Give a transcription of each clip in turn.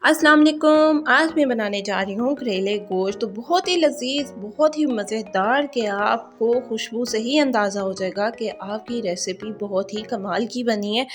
अस्सलाम वालेकुम। आज मैं बनाने जा रही हूँ करेले गोश्त। तो बहुत ही लजीज, बहुत ही मज़ेदार कि आपको खुशबू से ही अंदाज़ा हो जाएगा कि आपकी रेसिपी बहुत ही कमाल की बनी है।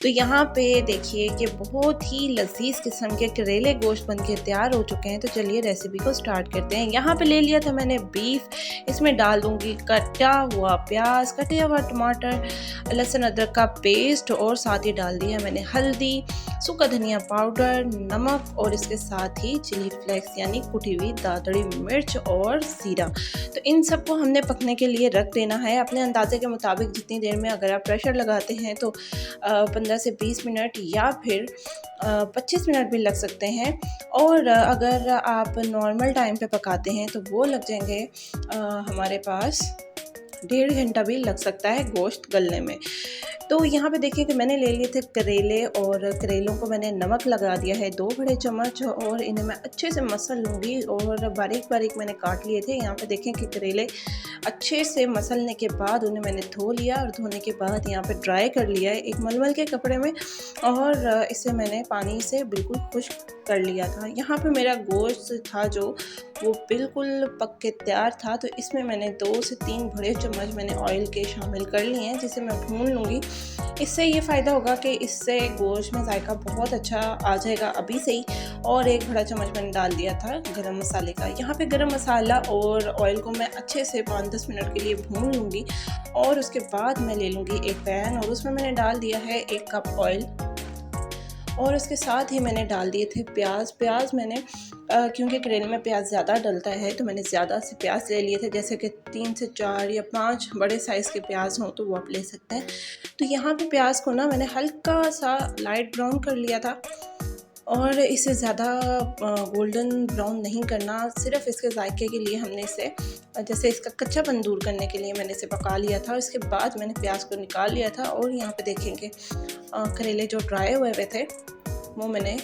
तो यहाँ पे देखिए कि बहुत ही लजीज किस्म के करेले गोश्त बन के तैयार हो चुके हैं। तो चलिए रेसिपी को स्टार्ट करते हैं। यहाँ पे ले लिया था मैंने बीफ, इसमें डाल दूँगी कटा हुआ प्याज, कटे हुआ टमाटर, लहसुन अदरक का पेस्ट और साथ ही डाल दिया मैंने हल्दी, सूखा धनिया पाउडर, नमक और इसके साथ ही चिली फ्लेक्स यानी कुटी हुई दादड़ी मिर्च और जीरा। तो इन सबको हमने पकने के लिए रख देना है अपने अंदाजे के मुताबिक। जितनी देर में अगर आप प्रेशर लगाते हैं तो 15 से 20 मिनट या फिर 25 मिनट भी लग सकते हैं। और अगर आप नॉर्मल टाइम पे पकाते हैं तो वो लग जाएंगे हमारे पास 1.5 घंटा भी लग सकता है गोश्त गलने में। तो यहाँ पे देखिए कि मैंने ले लिए थे करेले और करेलों को मैंने नमक लगा दिया है 2 बड़े चम्मच और इन्हें मैं अच्छे से मसल लूँगी और बारीक बारीक मैंने काट लिए थे। यहाँ पे देखें कि करेले अच्छे से मसलने के बाद उन्हें मैंने धो लिया और धोने के बाद यहाँ पे ड्राई कर लिया है एक मलमल के कपड़े में और इसे मैंने पानी से बिल्कुल खुश्क कर लिया था। यहाँ पे मेरा गोश्त था जो वो बिल्कुल पक के तैयार था। तो इसमें मैंने 2 से 3 बड़े चम्मच मैंने ऑयल के शामिल कर लिए हैं जिसे मैं भून लूँगी। इससे ये फ़ायदा होगा कि इससे गोश्त में जायका बहुत अच्छा आ जाएगा अभी से ही। और 1 बड़ा चम्मच मैंने डाल दिया था गरम मसाले का। यहाँ पे गरम मसाला और ऑयल को मैं अच्छे से 5-10 मिनट के लिए भून लूँगी और उसके बाद मैं ले लूँगी एक पैन और उसमें मैंने डाल दिया है 1 कप ऑयल और उसके साथ ही मैंने डाल दिए थे प्याज मैंने क्योंकि करेले में प्याज ज़्यादा डलता है तो मैंने ज़्यादा से प्याज ले लिए थे, जैसे कि 3 से 4 या 5 बड़े साइज़ के प्याज हों तो वो आप ले सकते हैं। तो यहाँ पे प्याज को ना मैंने हल्का सा लाइट ब्राउन कर लिया था और इसे ज़्यादा गोल्डन ब्राउन नहीं करना, सिर्फ इसके जायके के लिए हमने इसे जैसे इसका कच्चापन दूर करने के लिए मैंने इसे पका लिया था। इसके बाद मैंने प्याज को निकाल लिया था और यहाँ पे देखेंगे करेले जो ड्राई हुए थे वो मैंने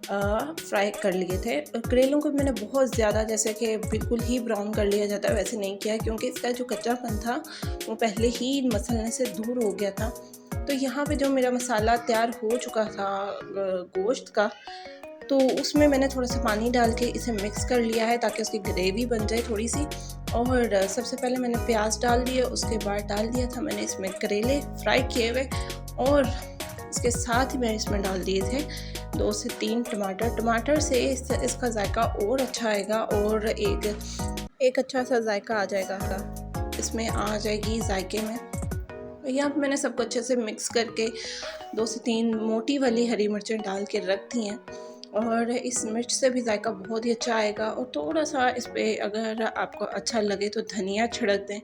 फ्राई कर लिए थे। करेलों को मैंने बहुत ज़्यादा जैसे कि बिल्कुल ही ब्राउन कर लिया जाता है वैसे नहीं किया क्योंकि इसका जो कच्चापन था वो पहले ही मसलने से दूर हो गया था। तो यहाँ पे जो मेरा मसाला तैयार हो चुका था गोश्त का, तो उसमें मैंने थोड़ा सा पानी डाल के इसे मिक्स कर लिया है ताकि उसकी ग्रेवी बन जाए थोड़ी सी। और सबसे पहले मैंने प्याज डाल दिए, उसके बाद डाल दिया था मैंने इसमें करेले फ्राई किए हुए और इसके साथ ही मैंने इसमें डाल दिए थे 2 से 3 टमाटर से इसका जायका और अच्छा आएगा और एक अच्छा सा जायका आ जाएगा इसमें आ जाएगी जायके में। यहाँ पे मैंने सबको अच्छे से मिक्स करके 2 से 3 मोटी वाली हरी मिर्चें डाल के रख दी हैं और इस मिर्च से भी जायका बहुत ही अच्छा आएगा। और थोड़ा सा इस पर अगर आपको अच्छा लगे तो धनिया छिड़क दें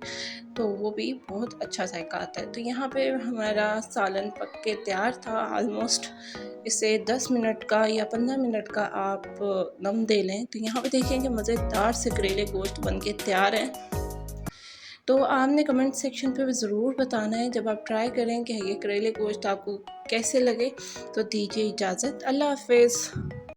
तो वो भी बहुत अच्छा जायका आता है। तो यहाँ पे हमारा सालन पक के तैयार था ऑलमोस्ट। इसे 10 मिनट का या 15 मिनट का आप दम दे लें। तो यहाँ पे देखिए कि मज़ेदार से करेले गोश्त बन के तैयार हैं। तो आपने कमेंट सेक्शन पे भी ज़रूर बताना है जब आप ट्राई करें कि ये करेले गोश्त आपको कैसे लगे। तो दीजिए इजाज़त, अल्लाह हाफ़िज़।